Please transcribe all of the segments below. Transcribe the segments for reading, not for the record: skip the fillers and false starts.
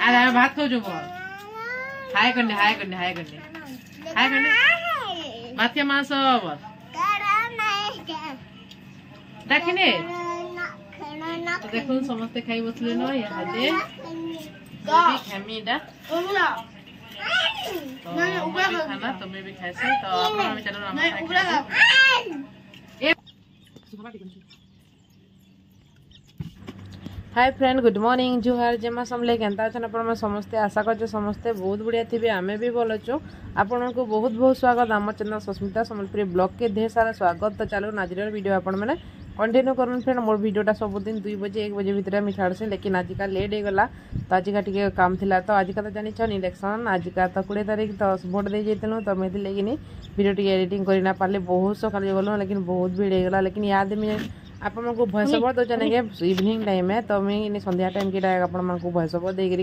आज आम भात खाऊ बोल हाय करने हाय करने हाय करने हाय करने भात के मांस बोल देखने तो देखो समस्ते खाई बसले न इहादे खामी डा खाना तुम्हें भी खाइसे तो आपन में चलो हाय फ्रेंड गुड मॉर्निंग जुहार जमा समले केनता अछन अपन समस्ते आशा कर समस्ते बहुत बढ़िया थे आमे भी भल अच्छु आपण को बहुत बहुत स्वागत आम चैनल सस्मिता सम्बलपुरी ब्लॉग के ढेर सारा स्वागत तो चलो नाजर वीडियो आपण मैंने कंटिन्यू करूँ फ्रेंड मोर वीडियोटा सबुदिन 2 बजे 1 बजे भितर मुझे छाड़सी लेकिन आजिका लेट हो गला तो आजिका टी काम थिला तो आजिका तो जानी इलेक्शन आजिका तो 20 तारीख तो भोट दे जाइलु तो मैं लेकिन वीडियो टी एडिटिंग करना पारे बहुत सकाल गलु लेकिन बहुत भीड़ हो गला लेकिन याद में आपण को भॉइस ओवर दौने के इवनिंग टाइम है तो मुझे संध्या टाइम की आपण को भॉइस ओवर देकर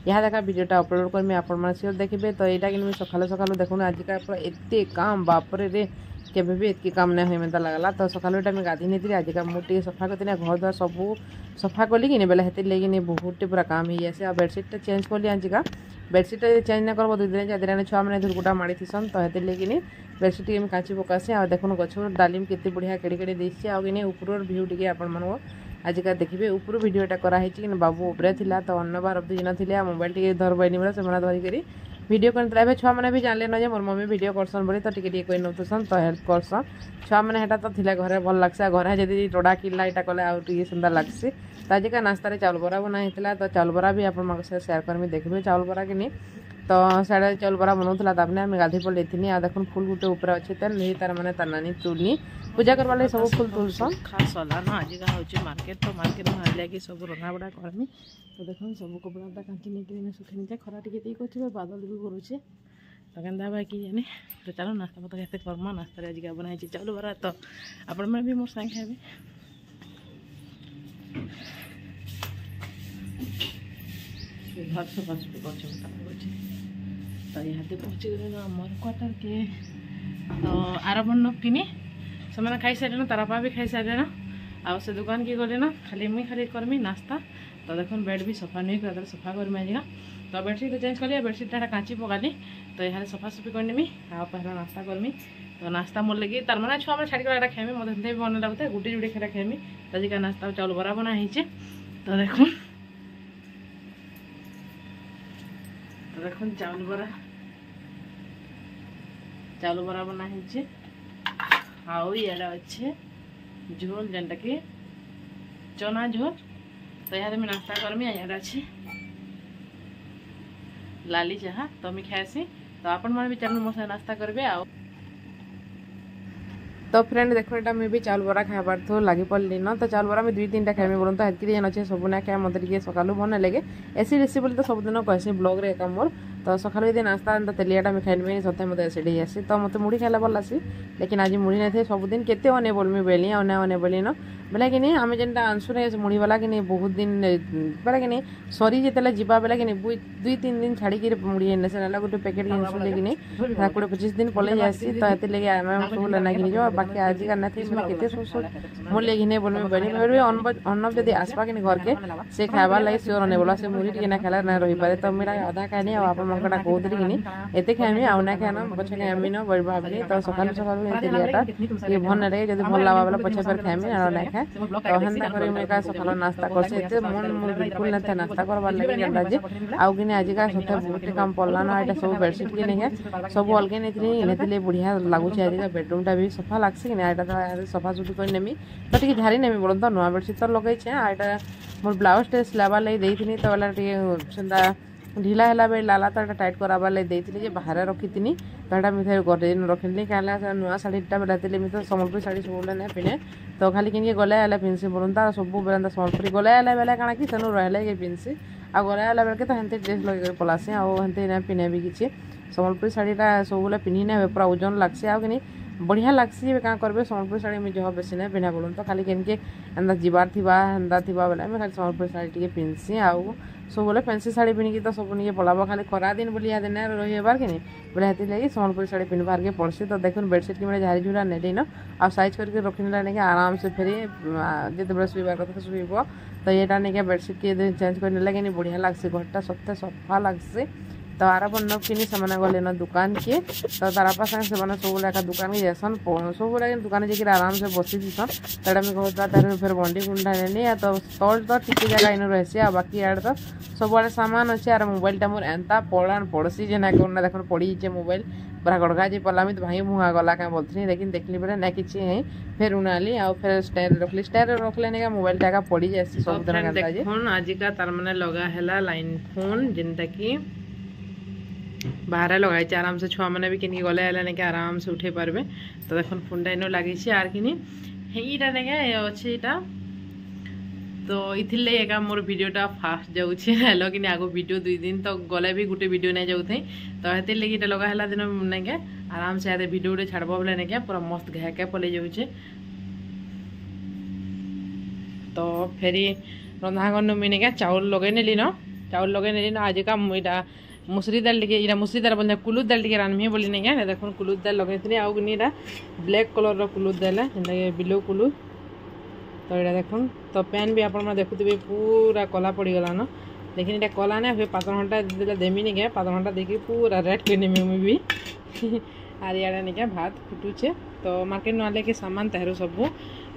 यहाँ देखा वीडियोटा अपलोड करमी आपण सियोर देखिए तो यहाँ कि सकाल सकाल देखुन आजिका एत काम बापरे रे केबे भी एतकी काम नहीं हुई मतलब लगला तो सकाल टाइम गाधी नहीं आजिका मुझे सफा करती घर द्वार सब सफा कली कि बेला हेती लेकिन बहुत पूरा काम हो जाए और बेडसीटा चेंज कली आजिका बेडसीट चेंज नहीं करब 2 दिन 4 दिन छुआ मैंने धुरकुटा माड़ी थीसन तो हेती लेकिन बेडसीट टी काची पकासी आ देखुन गछ डालिम केते बढ़िया केड़े केड़े देसी आ कि ऊपर व्यू टी आपण मन आजिका देखिए ऊपर वीडियोटा कराई कि बाबू उपरे थिला तो अन्न बार अब्दी नथिले मोबाइल टी धरबैनी बेला से धरिक वीडियो कर छुआ मैंने भी जानले न जे मोर मम्मी वीडियो करसन बोली तो टिके कोई नौतुसन तो हेल्प करसन छुआ मैंने हेटा तो थिला घरे भल लागसे घरे जदी टोडा किला इटा कले आ टिके सुंदर लागसी तो आजिका नास्ता रे चावल बरा बना हेतला तो चावल बरा भी आपण माक से शेयर करमी देखबे चावल बरा कि नहीं तो साढ़े चावल बरा बनौला तापने आम गाधी पड़े थी आ देखुन फुल गुटे ऊपर अच्छे तेल नहीं तार मैंने तार नानी तुलनी पूजा करवा लगे सब फुल तुलसन खास सला ना आज हूँ मार्केट तो मार्केट में आइले कि सब रंधा बड़ा करमी तो देखो सब कपड़ा कांची नहीं सुखी नहीं खरा टी कर बादल भी करुचे तो केन्दा भाई कि जाने तो चलो नास्ता पता कैसे करमा नास्ता आज बनाई चावल बरा तो आपण मैंने भी मोर साइड खाए घर सफासफी कर तो यहाँ पहुँची गए आमर क्वार्टर के तो आरबन नकिनी से खाई सारे तारापा भी खाई सारे आ से दुकान की गले ना खाली मुई खाली करमी नास्ता तो देखो बेड भी सफा नहीं कर सफा करमी आज तो बेडसीट चेंज कली बेडसीट कांची पकाली तो यहाँ सफासफी करनेमी आ पहला नास्ता करमी तो नास्ता मोर लगे तार मैंने छुआ मैंने छाड़ी खाएमी मत भी मन लगता गुटे जुटे खेला खाएमी तो आज नास्ता चावल बरा बना तो देखो चावल बरा बना आउ इे अच्छे झोल जेनटा कि चना झोल तो यहाँ मैं नास्ता करमी यहाँ अच्छे लाली चाहा तो मैं खाएसी तो आपण मैंने भी चलो मो नास्ता करेंगे आ तो फ्रेंड देखो यहाँ मैं भी चावल बरा खाबार तो लगी पड़ली न तो चावल बरा में 2-3टा खाएमी बोलूँ तो हेल्की जेन अच्छे सब ना खाए मतलब सकालू बन लगे ऐसी रेसिपी तो सबदिन कहसी ब्लॉग रे काम मोर तो सकाल यदि नास्ता एंता तेलियाटा मैं खाइबी सत्य मत एसिड ही आसी तो मतलब मुड़ी खाइला भल आसी लेकिन आज मुड़ी नहीं थे सबुदिन केते अने बोलमी बेली अने बोली न बेला कि आम जेनटा आंसुरे मुड़ी वाला कि बहुत दिन बेला कि सरी जिते जावा बेला कि 2-3 दिन छाड़ी मुड़ी से गोटे पैकेट जिन लेकिन 20-25 दिन पलि आसी तो ये लगे आम सब लेना कि बाकी आज करना थे केते सब मुझे लेकिन बोलमी बेली अन्नब जब आसपा कि घर के से खाबार लगे सियोर अने बोला से मुड़ी टी ना खाला ना रही पारे तो मेरा अधा खानी आप मनका कहते कि एत खाएमी आउ ना खाना पछे खाएमी न भाभी तो सकाल सकाल ये भल ना लगे जब भल लगा बेला पछे फिर खाएमी आ ना खाए तो हेन्ता कर मैं सकाल नास्ता कर मन बिल्कुल ना नास्ता करवार लगे जे आउ कि आज का सत्य बहुत काम पड़ला ना यहाँ सब बेडसीट के नहीं सब अलगे नहीं बढ़िया लगुच आज बेडरूमटा भी सफा लगसी कि यहाँ सफा सुफी कर नेमी तो टी झारी नेमी बोल तो नुआ बेडसीट तो लगे यहाँ मोर ब्लाउज टे सिलाबार लगे देती तो बेला ढिला है बेल लाला तो टाइट कराबार लगे देती बाहर रखी थी तो यहाँ मुझे गरे रखी क्या नुआ शाढ़ीटा बेला मुझे सम्बलपुरी शाढ़ी सब ना पिने तो खाली कि गले पिन्सी बोलूँ तो सब बेला सम्बलपुरी गले बेला काଣା कि सेनु रही पिन्सी आ गले बेल के तो हेंते ड्रेस लगे पलासी आते पिने भी किसी सम्बलपुरी शाढ़ीटा सब बेले पिन्ही ना पूरा ओजन लगसी आ कि बढ़िया लगसी क्या करेंगे सम्बलपुरी शाढ़ी मुझे जहाँ बेसी ना पिन्हा बोलूँ तो खाली के एंता जीवार थी एंता थी बेले मैं खाली सम्बलपुरी शाढ़ी टी पिन्सी आउ ସବୁବେଳେ ଫ୍ୟାନ୍ସି ଶାଢ଼ୀ ପିନ୍ଧିକି ତ ସବୁ ନିକେ ପଳାବ ଖାଲି ଖରା ଦିନ ବୋଲି ଇହାଦେ ନାଇଁ ରହି ହେବାର କି ନି ବୋଲେ ହେଥିଲାଗି ସମ୍ବଲପୁରୀ ଶାଢ଼ୀ ପିନ୍ଧବାର୍କେ ପଡ଼୍ସି। ତ ଦେଖୁନ୍ ବେଡ଼ସିଟ୍ କିମ୍ବା ଝାରି ଝୁରା ନେଲିନ ଆଉ ସାଇଜ୍ କରିକି ରଖିନେଲା ନିକେ ଆରାମସେ ଫେରି ଯେତେବେଳେ ଶୋଇବାର କଥା ଶୋଇବ। ତ ଏଇଟା ନିକେ ବେଡ଼ସିଟ୍ କିଏ ଚେଞ୍ଜ କରିନେଲେ କି ବଢ଼ିଆ ଲାଗ୍ସି ଘରଟା ସତେ ସଫା ଲାଗ୍ସି। ତ ଆରପନ ନ କିନି ସେମାନେ ଗଲେ न दुकान के तो तारा पास से सब दुकान के जासन सब दुकान जाकर आराम से बसी दिसन तड़ा में कहता तार फिर बंडी गुंडा नहीं तो तल तो ठीक जगह इन रही आ बाकी आड़ तो सब आड़े सामान अच्छे आर मोबाइलटा मोर एंता पड़ान पड़सी जे ना करना देख पड़ीचे मोबाइल पूरा गड़गा जी पड़ा तो भाई मुँह गला क्या बोलती लेकिन देखली बोले ना कि फिर उनाली आ फिर स्टैंड रखली स्टैंड रखले नहीं मोबाइल टाका पड़ी जाए सब दिन आजिका तार मैंने लगा है लाइन फोन जिनटा कि बाहर लगाई आराम से छुआ मैंने भी किन गले नहीं आराम से उठे पारे। तो देख फोनटा इन लगी आर कि यहीटा नहीं अच्छे यहाँ तो इथिले एका मोर वीडियोटा फास्ट जाऊे हेलो कि आगो वीडियो 2 दिन तो गले भी गोटे वीडियो नहीं जाऊ तो हेती लगे लगा है दिन नहीं आराम से आदे वीडियो गोटे छाड़ब बोले नहीं पूरा मस्त घाके पलि जाऊे। तो फेरी रंधागन मुझे चाउल लगे नेली न चाउल लगे नेली न आज का इटा मुसरी दाल टे इटा मुसरी दाल बोलते कुलुद दाल टे रान्मी बोली नहीं क्या देख कुलुद दाल लगे आउनी ब्लैक कलर कुलुद दाल जेनटा बिलो कुलुद। तो यहाँ देख तो पैन भी आप देखुवे पूरा कला पड़गला न लेकिन ये कला ना फिर 5 घंटा देमी नहीं क्या 5 घंटा देखिए पूरा रेड कर नेमी मुझे भी आर इे नहीं क्या भात फुटुचे। तो मार्केट नाले के सामान तहरू सब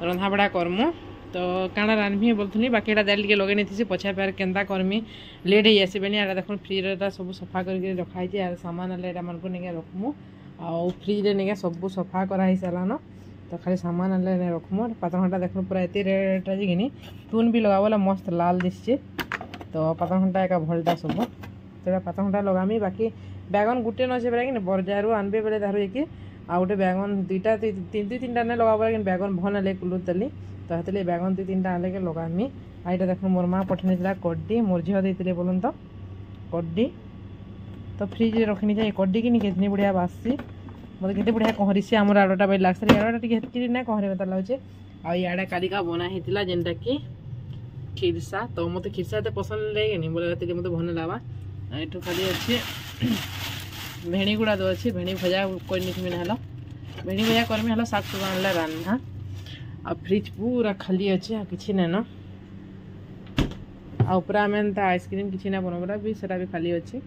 रंधा बड़ा करमु तो काଣା रान्मी बोलथुनी बाकी एटा दाल टे लगे नहीं पछा पैर केन्ता करमी लेट हो आसबेनि आर देख फ्रीजर सब सफा करके रखाई आर सामान आले मन को नहीं रखमु आ फ्रिज नहीं सब सफा कराई सारान। तो खाली सामान आले रखमु 5 घंटा देख पूरा एत रेट कि तुन भी लगाबला मस्त लाल दिशे। तो 5 घंटा एका भलटा सब तो 5 घंटा लगामी बाकी बैगन गुटे न से कि बजार आनबे बेले तार कि आ गोटे बैगन 2टा 3-3टा नहीं लगाबला कि बैगन भल ना कुलुद दाली तो हेतु बैगन 2-3टा आले के लगामी। आईटा देख मोर माँ पठे कड्डी मोर झील देते बोलन तो कड्डी तो फ्रिज रखनी चाहिए कड्डी कि कितनी बढ़िया बासी मतलब केते बढ़िया कहरीसी आमर आड़टा बाई लागस आड़टा टी ना कहरे मत लगे आड़े कालिका बना होता जेनटा कि खिरसा। तो मत खिरसा एत पसंद लगे नहीं बोले मत भल लगा ये खाली अच्छे भेणी गुड़ा तो अच्छे भेणी भजा करनी ना भेणी भजा करमी हल साग सुग आनला रान्ना आ फ्रिज पूरा खाली अच्छे किसी ना न आउरा आम आइसक्रीम किसी ना बनबा भी सेटा भी खाली अच्छे।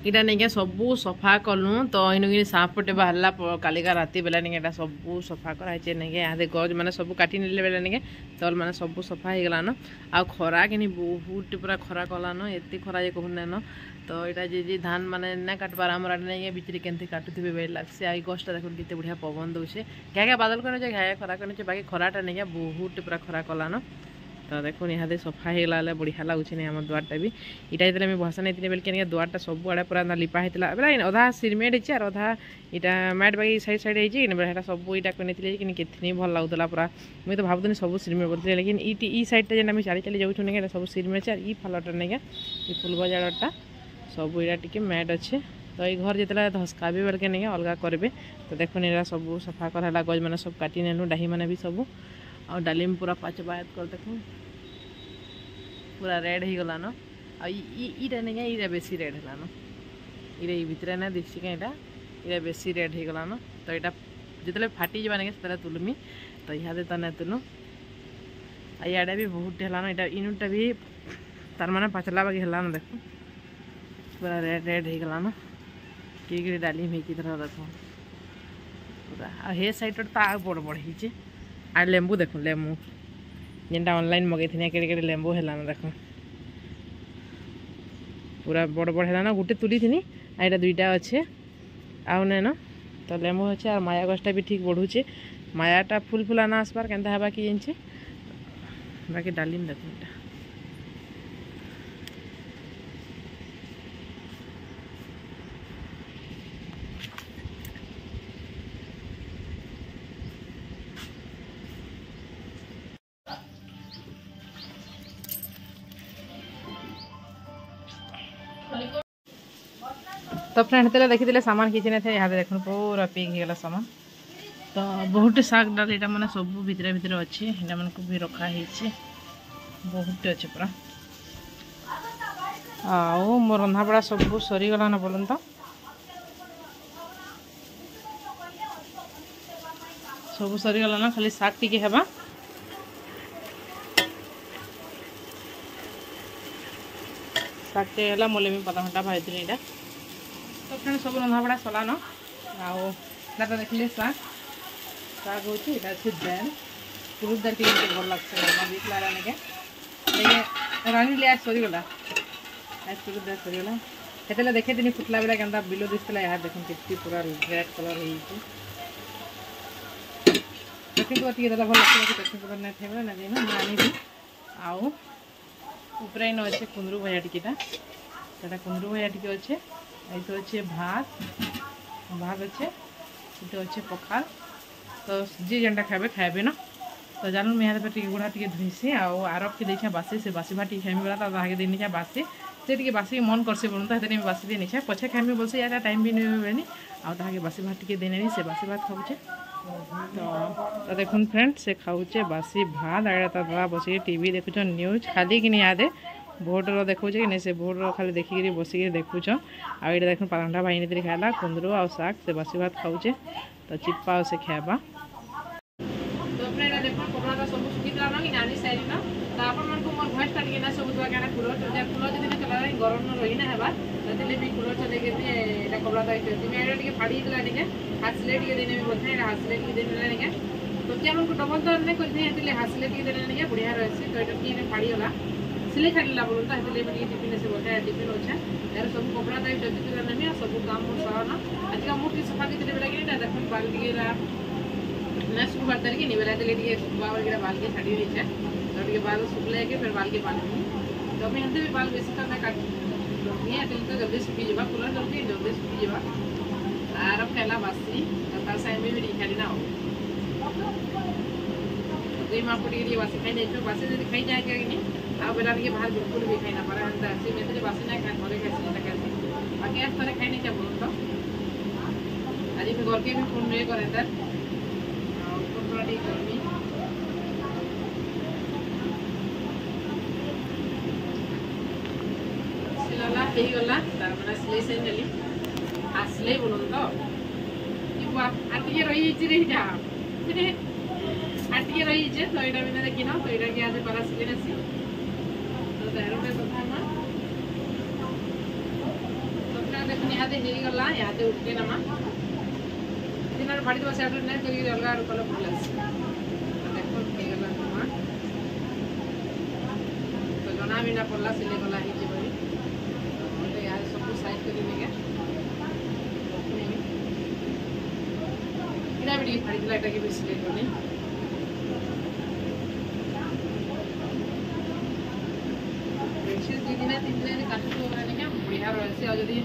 इटा नहीं सबू सफा कलु तो इन साफ पटे बाहरला कालिका राति बेला नहीं सबू सफा कराई नहीं यहाँ गज मैंने सब काटी नेले बेला नहीं तल मैंने सबू सफा हो गलान आ खरा कि बहुत पूरा खरा कलान एत खरा जे कहूना न। तो यहाँ जी धान माने ना काटबार आम आड़े नहीं बिचरी के काटुवे बेल लगसे आई गछटा देख कितने बढ़िया पवन दौचे घाया घाया बादल कर घाया खरा कर बाकी खराटा नहीं बहुत पूरा खरा कलान। तो देखो यहाँ सफा होगा बढ़िया लगुच नहीं आम द्वारटा भी इटा जो भसा नहीं बेल के द्वारटा सब आड़े पूरा लिपा होता बोला अधा सिरमेट है और अधा यहाँ मैट बाकी साइड साइड होता सब यहाँ कि कितनी भल लगुला पूरा मुझे तो भावुनी सब सिरमेट बोलते लेकिन ई साइडटा जेन चली चली जाऊँ नहीं सब सिरमेट और ई फालटा नहीं ये फुलबजारटा सब यहाँ टी मैट अच्छे। तो ये घर जिते धसका भी बेल के नहीं अलग करेंगे। तो देखो यहाँ सब सफा कराला गज मैंने सब काटी नेलु डाही मैंने भी सब और डालीम पूरा पाचबायत कर देख पूरा रेड हो गलान आईटा नहीं ये बेसी रेड है ये भितर ना दिखी कहीं ये बेसी रेड हो गलान। तो यहाँ जो फाटी जा नहीं तुलमी तो इहादे तो नहीं तुलु इे भी बहुत है यहाँ इनुटा भी तार माने पाचला बाकी है देख पूरा रेड रेड हो गलान कि डालीम हो तरह देख पूरा हे साइड तो बड़ बड़ हो आ लेंबू देख लेंबू जेनटा ऑनलाइन मगई थी केड़े केड़े लेंबू है देख पूरा बड़ बड़ है गोटे तुली थी आईटा 2टा अच्छे आउ न तो लेंबू अच्छे और माया गछटा भी ठीक बढ़ुचे मायाटा फुल फुला ना आसबार केन्ता हेबा कि जानिछे बाकी डालीम देख इटा तो फ्रेंड हेतले देखी सामान किसी नहीं थे यहाँ देख पूरा पिक हो गला सामान। तो बहुत शाग डाल यहाँ मैंने सब भितर भितर अच्छे यहाँ मन को भी रखाही बहुत अच्छे पूरा आओ मो रंधा बड़ा सब सरीगला ना बोलन तो सब सरीगला ना खाली शाग टी हेबा शाग टे हला मोले में पता घंटा भाई थी तो फ्रेंड सब रंधा बड़ा सलान आओ दादा देखले शाग शाग होची इटा से दाल पुरुष दाल टी भल लागছে ना बीच लारा ने के लेके रानी ले आज सरीगला आज पुरुष दाल सरीगला हेतले देखे दिनी फुटला बेला केंदा बिलो दिसला यार देखन कितनी पूरा रेड कलर होई छै देखिन तो टिके दादा भल लागছে कि देखिन कलर नै थेबे ना जे ना रानी भी आओ ऊपरे न अच्छे कुंदरू भया टिकेटा सेटा कुंदरू भया टिके अच्छे आई तो अच्छे भात भात अच्छे तो अच्छे पखाल तो जी जेनटा खाबे खाबे ना तो जानू मेहर पे टिके गुड़ा टिके धुईसी आउ आरब के देखा बासी से बासी भात टिके खाइमी बला तो आगे दिन निका बासी से टिके बासी मन करसे बोलता हेतने में बासी दिन निछा पछे खाइमी बोलसे यार टाइम भी नहीं बेनी आउ ताके बासी भात टिके देनेनी से बासी भात खाउचे तो देखुन फ्रेंड से खाऊचे बासी भात आगे दादा बसिक टीवी देखुछ न्यूज खाली कि नहीं यादे भोटर देखुचे कि नहीं से भोटर खाली देखिक बसिक देखुछ आ ये देखुन पालंठा भाई ने खाला कुंदरू आ शाग से बासी भात खाऊचे तो चिप्पा से खाबा तो फ्रेंड देखुन कपड़ा सब सुखीला ना कि नानी साइड ना तो आपन मन को मोर भॉइस काट के ना सब दुआ गाना फुलो तो फुलो जदी ना चला गरम न रही ना हेबा तले भी फुलो चले के एटा कपड़ा तो इते में एटा के फाड़ी दिला टिके हासले टिके देने में बोलथे एटा हासले टिके देने टिके तो क्या हमको डबल तो नहीं करथे हेतले हासले टिके देने टिके बढ़िया रहसी तो एटा की फाड़ी होला सिले खालीला बोलता हेतले में टिफिन से बोलथे टिफिन होछे यार सब कपड़ा तो जदी तो नहीं सब काम मोर सारा ना आज का मोटी सफा के बेला के देखन बाल टिके ला ना सुबह तक नहीं बेला तले टिके बाल गिरा बाल के छाड़ी होई छे तो टिके बाल सुखले के फिर बाल के पानी तो अभी हंते भी बाल बेसी करना काट ये दिल तो जल्दी सूखी जाबा कूलर जल्दी सूखी जाबा आर फैला बासी ता साइड में भी नहीं खाली ना हो दुई माह पुटी के बासी खाई नहीं तो बासी जदी खाई जाए कि नहीं आ बेला के बाहर बिल्कुल भी खाई ना पारा हंता से में तो बासी ना खाए घरे कैसे ना कैसे बाकी आज तोरे खाई नहीं क्या बोल तो आज भी घर के भी फोन नहीं करे तर फोन बड़ी गर्मी सिलाला हे गला तार माने सिले से नेली आसले बोलन तो कि बाप आटिके रही छि रे जा आटिके रही छि तो एटा बिना देखिन तो एटा के आज पारा सिले नसी तो दारोटे कथा ना तो ना देखनि आदे हे गला यादे उठके नमा दिनर भाड़ी तो सेट नै करी अलगा कल फुलस तो देखो हे गला नमा तो जना बिना पल्ला सिले गला ही छि बरी तो यार सब साइज करी लेगे इना भी फाड़ी दिला एटा के भी सिले कोनी दिन 3 दिन काटू तो माने क्या बढ़िया रहसे और यदि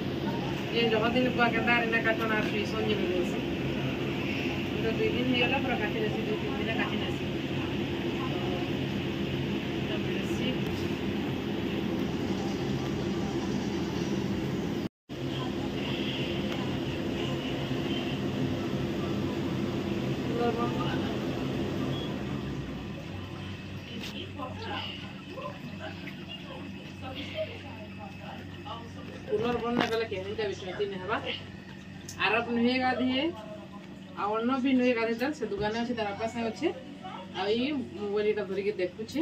ये जब दिन को केंदा रे ना काटना सुइसन जे मिलसे तो 2 दिन हेला पर काटे जैसे 2-3 दिन काटे नसी तो मिलसी कूलर बनना गले केहनटा बिस्मती ने हबा आरब नुहे गाधी आ अन्न भी नुहे गाधी तर से दुकान अछि तार पास अछि आ ई मोबाइल ता धरि के देखु छी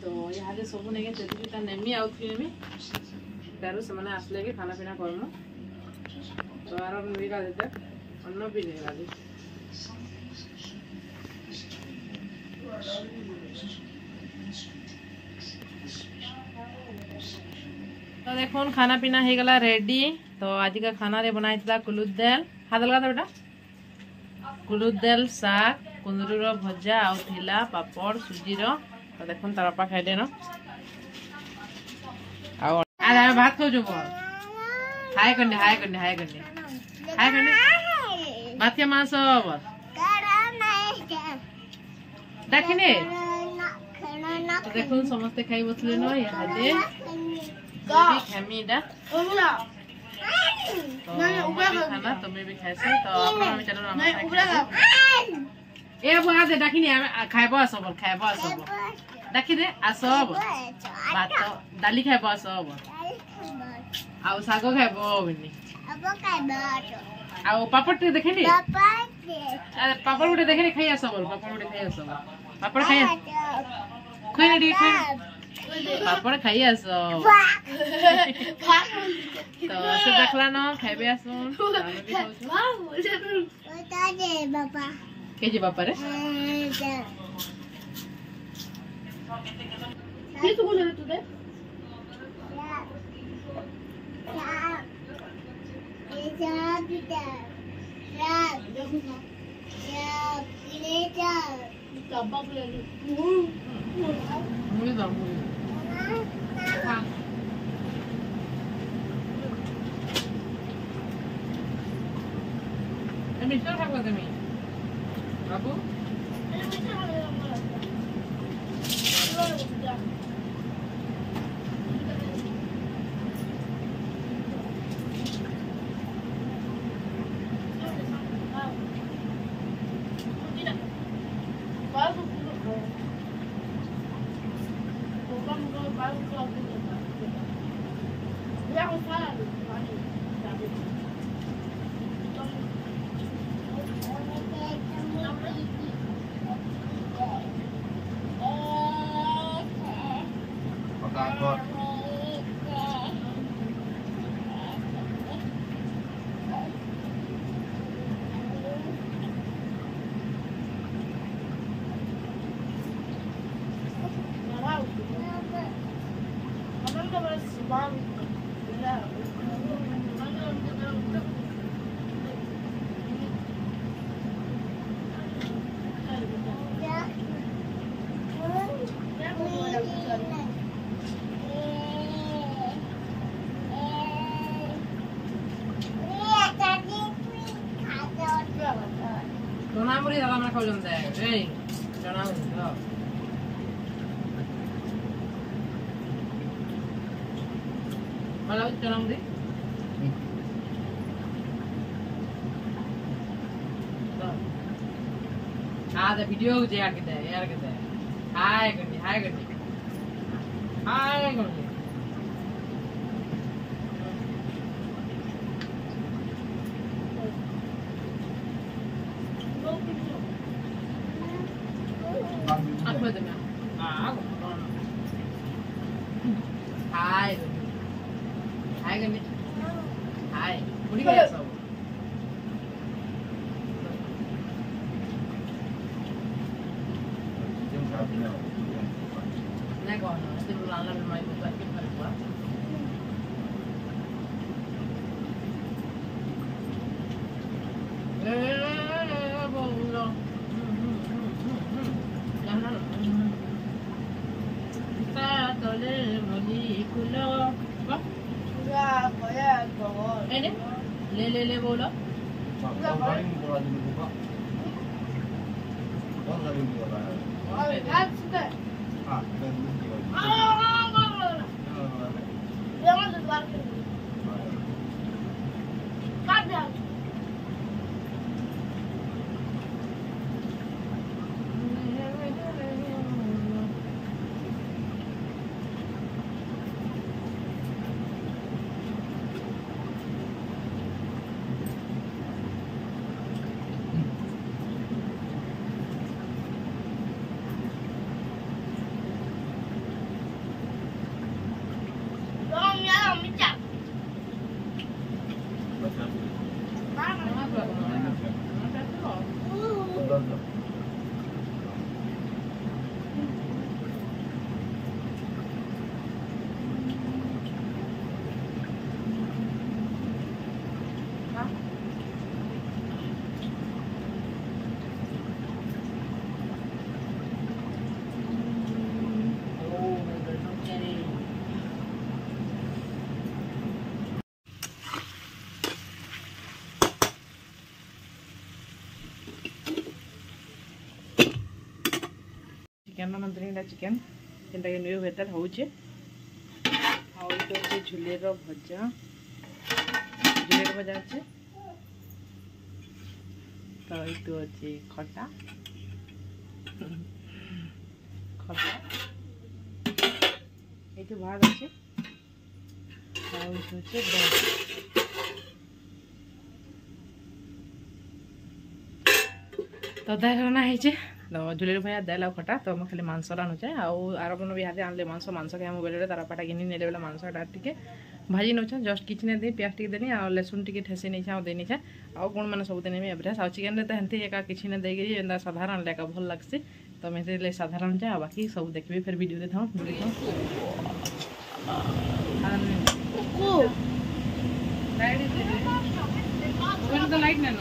तो यहाँ से सब ने के तेती ता नेमी आउट फिल्म में तारो समाने आसले के खाना पीना करमु तो आरब नुहे गाधी तर अन्न भी नुहे गाधी तो देखो खाना पीना हो गला रेडी तो आज का खाना रे बनाई था कुलुद दाल हाथ लगा बेटा कुलुद दाल साग कुंदरूर भजा आउ थिला पापड़ सुजीर तो देखो तारपा खाइले न आ आज भात खाऊ जो हाय करने हाय करने हाय करने हाय करने भात के मांस अब देखिने तो देखो समस्त खाई बसले न यहाँ दे खामीडा तो खाना तुम्हें भी खाइसे तो अपना भी चलो ए बुआ दे डाकिनी खाइबो आसबो खाइबो आसबो डाकी दे आसबो भात दाली खाइबो आसबो आउ सागो खाइबो बिनी आउ पापड़ टे देखनी अरे पापड़ उठे देखनी खाई आसबो पापड़ उठे खाई आसबो पापड़ खाई खोई रे खोई पापड़ खाई आसो तो से देखला न खाइबे आसुन हम भी खाउछु बाबा के जी बापा रे ये तो बोले तू दे मिक्सर खाबो তুমি बाबू Donamuri dalam nak kau jom deh, hey, donamuri, oh. Malah itu donamuri. Ada video je yaar kita, Hai Gandhi, Hai. Aku ada mana? Aku. Hai. Hai Gandhi. Hai. Budi kaya sab. Naik kau, nanti berlalu bermain buat kita berdua. Bolong. Jangan. Kita toleh mudi kulo. Apa? Sudah, boleh kau. Ini? Le bola. Sudah boleh. Sudah. Chicken नंतर chicken जेनटा कि new बेतर होचे आउ झुलेर भजा अच्छे तो ये अच्छे खटा ଏଠି ଭାତ ଅଛି ଆଉ ହଉଛି ତ ଦାଇଲ ରନ୍ଧା ହେଇଛେ ତ ଝୁଲେର ଭଳିଆ ଦାଇଲ ଆଉ ଖଟା ତ ମୁଁ ଖାଲି ମାଂସ ରାନ୍ଧୁଛେ ଆଉ ଆରପନ ବି ହାତେ ଆଣିଲେ ମାଂସ ଖାଇବା ମୁଁ ବେଲେ ତାର ପାଟା ଘିନି ନେଲେ ବେଲେ ମାଂସଟା ଟିକେ ଭାଜି ନେଉଛେ ଜଷ୍ଟ କିଛି ନାଇଁ ଦେଇ ପିଆଜ ଟିକେ ଦେନି ଆଉ ଲେସୁନ ଟିକେ ଠେସି ନେଇଛେ ଆଉ ଦେଇନେଇଛେ ଆଉ କ'ଣ ମାନେ ସବୁ ଦେନେବି ଏଭରେଜ ଆଉ ଚିକେନରେ ତ ହେନ୍ତି ଏକା କିଛି ନାଇଁ ଦେଇକିରି ଏନ୍ତା ସାଧାରଣ ଏକା ଭଲ ଲାଗ୍ସି ତ ମୁଁ ସେଥିଲାଗି ସାଧାରଣ ଯେ ଆଉ ବାକି ସବୁ ଦେଖିବି ଫେର ଭିଡ଼ିଓରେ ଥାଉ ଲାଇଟ୍ ନାଇଁ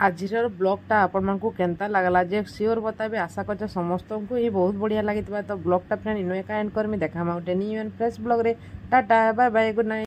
आजिर ब्लॉगटा आपण को केनता लगला जे सियोर बताबे आशा कर समस्त को ये बहुत बढ़िया लगी तो ब्लॉगटा फ्रेंड इनो एका एंड कर देखा गोटे न्यू एंड फ्रेश ब्लॉग रे tata bye bye good night.